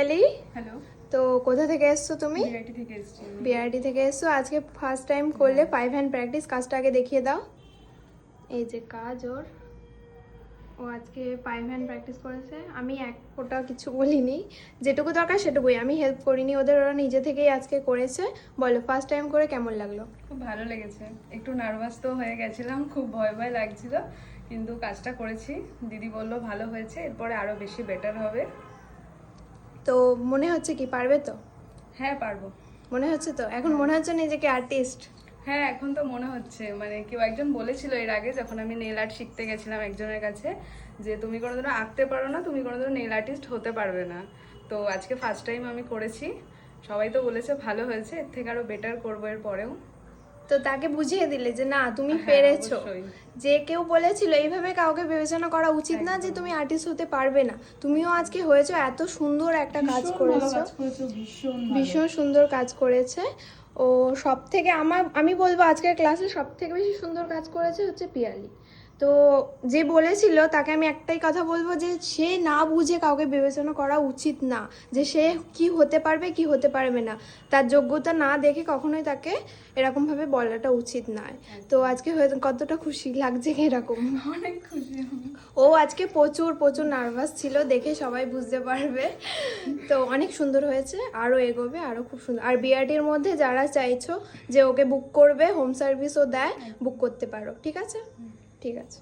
Piyali. Hello. তো কোথা থেকে এসছো তুমি? বিআরটি থেকে এসেছি। বিআরটি থেকে এসছো। আজকে ফার্স্ট টাইম করলে 5 হ্যান্ড প্র্যাকটিস। কাজটা আগে দেখিয়ে দাও। এই যে কাজ ওর, ও আজকে 5 হ্যান্ড প্র্যাকটিস করেছে। আমি এক ফোঁটা কিছু বলিনি, যেটুকু দরকার সেটুকুই, আমি হেল্প করিনি ওদের, ওরা নিজে থেকেই আজকে করেছে। বলো ফার্স্ট টাইম করে কেমন লাগলো? খুব ভালো লেগেছে, একটু নার্ভাস তো হয়ে গেছিলাম, খুব ভয় ভয় লাগছিল, কিন্তু কাজটা করেছি। দিদি বললো ভালো হয়েছে, এরপরে আরো বেশি বেটার হবে। তো মনে হচ্ছে কি পারবে তো? হ্যাঁ পারবো। মনে হচ্ছে তো? এখন মনে হচ্ছে নিজেকে আর্টিস্ট? হ্যাঁ এখন তো মনে হচ্ছে, মানে কেউ একজন বলেছিল এর আগে যখন আমি নেল আর্ট শিখতে গেছিলাম একজনের কাছে, যে তুমি কোনোদিনও আঁকতে পারো না, তুমি কোনোদিনও নেল আর্টিস্ট হতে পারবে না। তো আজকে ফার্স্ট টাইম আমি করেছি, সবাই তো বলেছে ভালো হয়েছে, এর থেকে আরো বেটার করবো এর পরেও। তো তাকে বুঝিয়ে দিলে যে না তুমি হ্যাঁ, পেরেছো। অবশ্যই। যে কেউ বলেছিল এইভাবে কাউকে বিবেচনা করা উচিত না যে তুমি আর্টিস্ট হতে পারবে না, তুমিও আজকে হয়েছো। এত সুন্দর একটা কাজ করেছো, ভীষণ সুন্দর কাজ করেছে ও। সব থেকে আমি বলবো আজকের ক্লাসে সব থেকে বেশি সুন্দর কাজ করেছে হচ্ছে পিয়ালি। তো যে বলেছিল তাকে আমি একটাই কথা বলবো যে সে না বুঝে কাউকে বিবেচনা করা উচিত না, যে সে কি হতে পারবে কি হতে পারবে না, তার যোগ্যতা না দেখে কখনোই তাকে এরকমভাবে বলাটা উচিত নয়। তো আজকে হয়তো কতটা খুশি লাগছে এরকম? অনেক খুশি। ও আজকে প্রচুর প্রচুর নার্ভাস ছিল, দেখে সবাই বুঝতে পারবে। তো অনেক সুন্দর হয়েছে, আরও এগোবে, আরও খুব সুন্দর। আর বিআরটির মধ্যে যারা চাইছো যে ওকে বুক করবে, হোম সার্ভিসও দেয়, বুক করতে পারো। ঠিক আছে? ঠিক আছে।